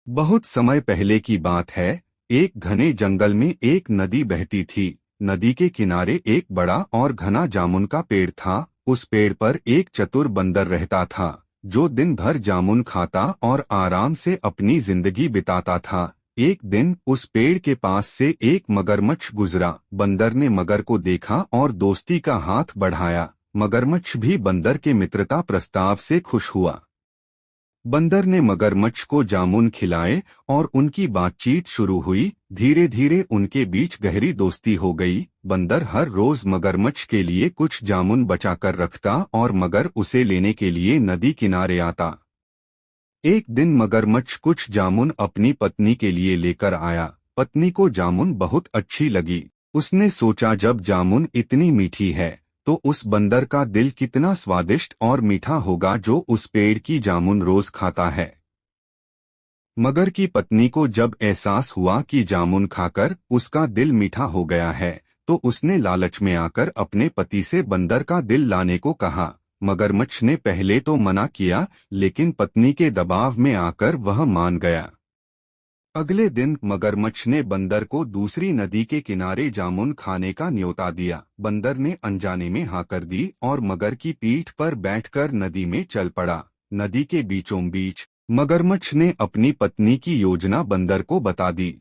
बहुत समय पहले की बात है। एक घने जंगल में एक नदी बहती थी। नदी के किनारे एक बड़ा और घना जामुन का पेड़ था। उस पेड़ पर एक चतुर बंदर रहता था, जो दिन भर जामुन खाता और आराम से अपनी जिंदगी बिताता था। एक दिन उस पेड़ के पास से एक मगरमच्छ गुजरा। बंदर ने मगर को देखा और दोस्ती का हाथ बढ़ाया। मगरमच्छ भी बंदर के मित्रता प्रस्ताव से खुश हुआ। बंदर ने मगरमच्छ को जामुन खिलाए और उनकी बातचीत शुरू हुई। धीरे धीरे उनके बीच गहरी दोस्ती हो गई। बंदर हर रोज मगरमच्छ के लिए कुछ जामुन बचाकर रखता और मगर उसे लेने के लिए नदी किनारे आता। एक दिन मगरमच्छ कुछ जामुन अपनी पत्नी के लिए लेकर आया। पत्नी को जामुन बहुत अच्छी लगी। उसने सोचा, जब जामुन इतनी मीठी है तो उस बंदर का दिल कितना स्वादिष्ट और मीठा होगा, जो उस पेड़ की जामुन रोज खाता है। मगर की पत्नी को जब एहसास हुआ कि जामुन खाकर उसका दिल मीठा हो गया है, तो उसने लालच में आकर अपने पति से बंदर का दिल लाने को कहा। मगरमच्छ ने पहले तो मना किया, लेकिन पत्नी के दबाव में आकर वह मान गया। अगले दिन मगरमच्छ ने बंदर को दूसरी नदी के किनारे जामुन खाने का न्योता दिया। बंदर ने अनजाने में हाँ कर दी और मगर की पीठ पर बैठकर नदी में चल पड़ा। नदी के बीचों बीच मगरमच्छ ने अपनी पत्नी की योजना बंदर को बता दी।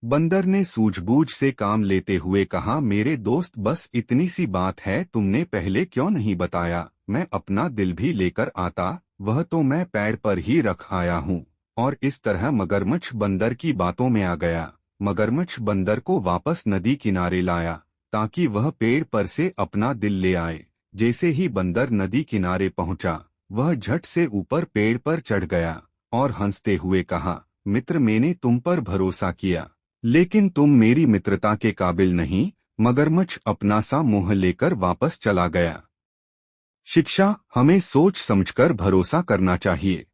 बंदर ने सूझबूझ से काम लेते हुए कहा, मेरे दोस्त, बस इतनी सी बात है, तुमने पहले क्यों नहीं बताया? मैं अपना दिल भी लेकर आता, वह तो मैं पेड़ पर ही रख आया हूँ। और इस तरह मगरमच्छ बंदर की बातों में आ गया। मगरमच्छ बंदर को वापस नदी किनारे लाया, ताकि वह पेड़ पर से अपना दिल ले आए। जैसे ही बंदर नदी किनारे पहुंचा, वह झट से ऊपर पेड़ पर चढ़ गया और हंसते हुए कहा, मित्र, मैंने तुम पर भरोसा किया, लेकिन तुम मेरी मित्रता के काबिल नहीं। मगरमच्छ अपना सा मुंह लेकर वापस चला गया। शिक्षा: हमें सोच समझकर भरोसा करना चाहिए।